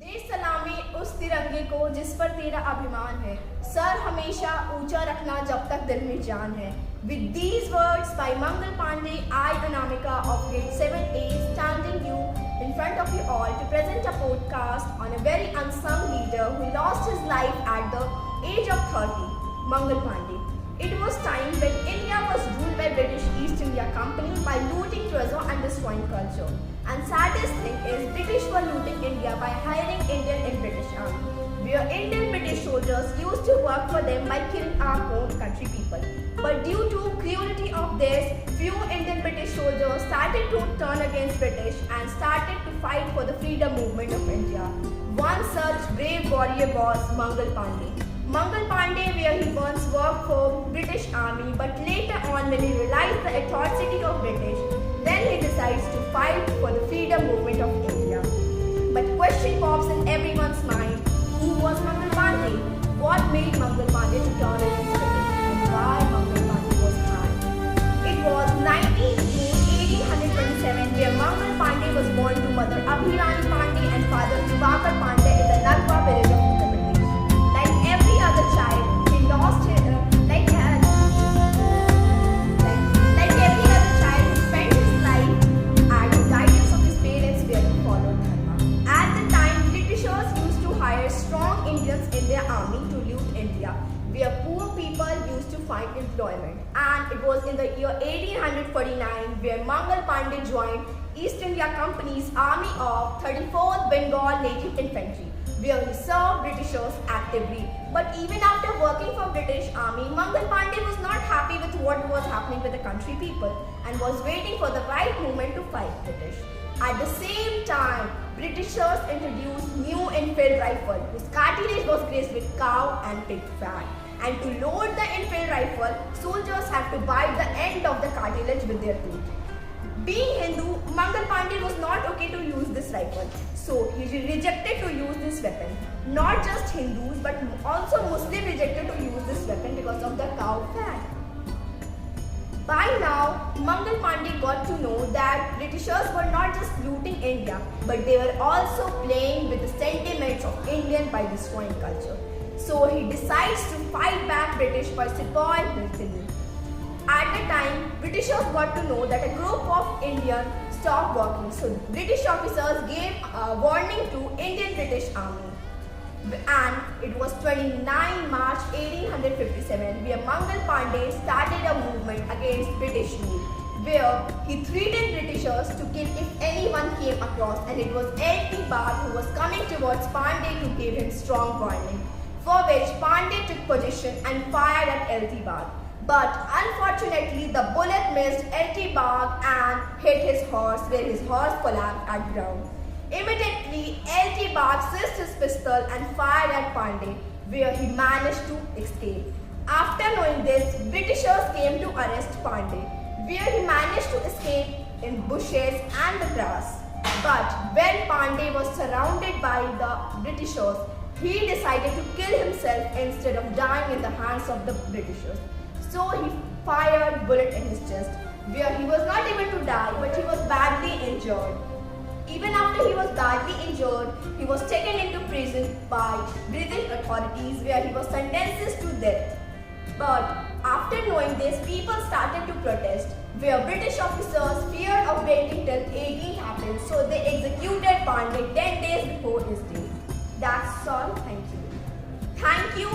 देश सलामी उस तिरंगे को जिस पर तेरा अभिमान है, सर हमेशा ऊंचा रखना जब तक दिल में जान है. With these words by Mangal Pandey, I, Anamika of grade 7A, standing you in front of you all to present a podcast on a very unsung leader who lost his life at the age of 30, Mangal Pandey. It was time when India was ruled by British East India Company by looting treasure and destroying culture. And saddest thing is, British were looting India by hiring Indian in British Army, where Indian British soldiers used to work for them by killing our own country people. But due to cruelty of this, few Indian British soldiers started to turn against British and started to fight for the freedom movement of India. One such brave warrior was Mangal Pandey. Mangal Pandey, where he once worked for British Army, but later on when he realized the atrocity of British, then he decides to fight for the freedom movement of India. But question pops in everyone's mind, who was Mangal Pandey? What made Mangal Pandey to turn against British and why Mangal Pandey was hanged? It was 19th June 1827 where Mangal Pandey was born to mother Abhirani Pandey and father Diwakar Pandey in the Nagwa village of Uttar Pradesh. Like every other child, he lost his in their army to loot India, where poor people used to find employment. And it was in the year 1849 where Mangal Pandey joined East India Company's army of 34th Bengal Native Infantry, where he served Britishers actively. But even after working for British Army, Mangal Pandey was not happy with what was happening with the country people and was waiting for the right moment to fight British. At the same time, Britishers introduced new Enfield rifle, whose cartridge was graced with cow and pig fat. And to load the Enfield rifle, soldiers had to bite the end of the cartridge with their teeth. Being Hindu, Mangal Pandey was not okay to use this rifle, so he rejected to use this weapon. Not just Hindus, but also Muslims rejected to use this weapon because of the cow fat. By now, Mangal Pandey got to know that Britishers were not just looting India, but they were also playing with the sentiments of Indian by destroying culture. So he decides to fight back British by sepoy military. At the time, Britishers got to know that a group of Indians stopped working, so British officers gave a warning to Indian British Army. And it was 29 March 1857 where Mangal Pandey started a movement against British rule, where he threatened Britishers to kill if anyone came across, and it was L.T. Bagh who was coming towards Pandey to give him strong warning, for which Pandey took position and fired at L.T. Bagh. But unfortunately, the bullet missed L.T. Bagh and hit his horse, where his horse collapsed at ground. Immediately, L.T. Bagh seized his pistol and fired at Pandey, where he managed to escape. After knowing this, Britishers came to arrest Pandey, where he managed to escape in bushes and the grass. But when Pandey was surrounded by the Britishers, he decided to kill himself instead of dying in the hands of the Britishers. So he fired a bullet in his chest, where he was not able to die, but he was badly injured. Even after he was badly injured, he was taken into prison by British authorities, where he was sentenced to death. But after knowing this, people started to protest, where British officers feared of waiting till 18 happened, so they executed Pandey 10 days before his day. That's all. Thank you. Thank you.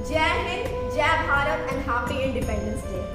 Jai Hind, Jai Bharat, and Happy Independence Day.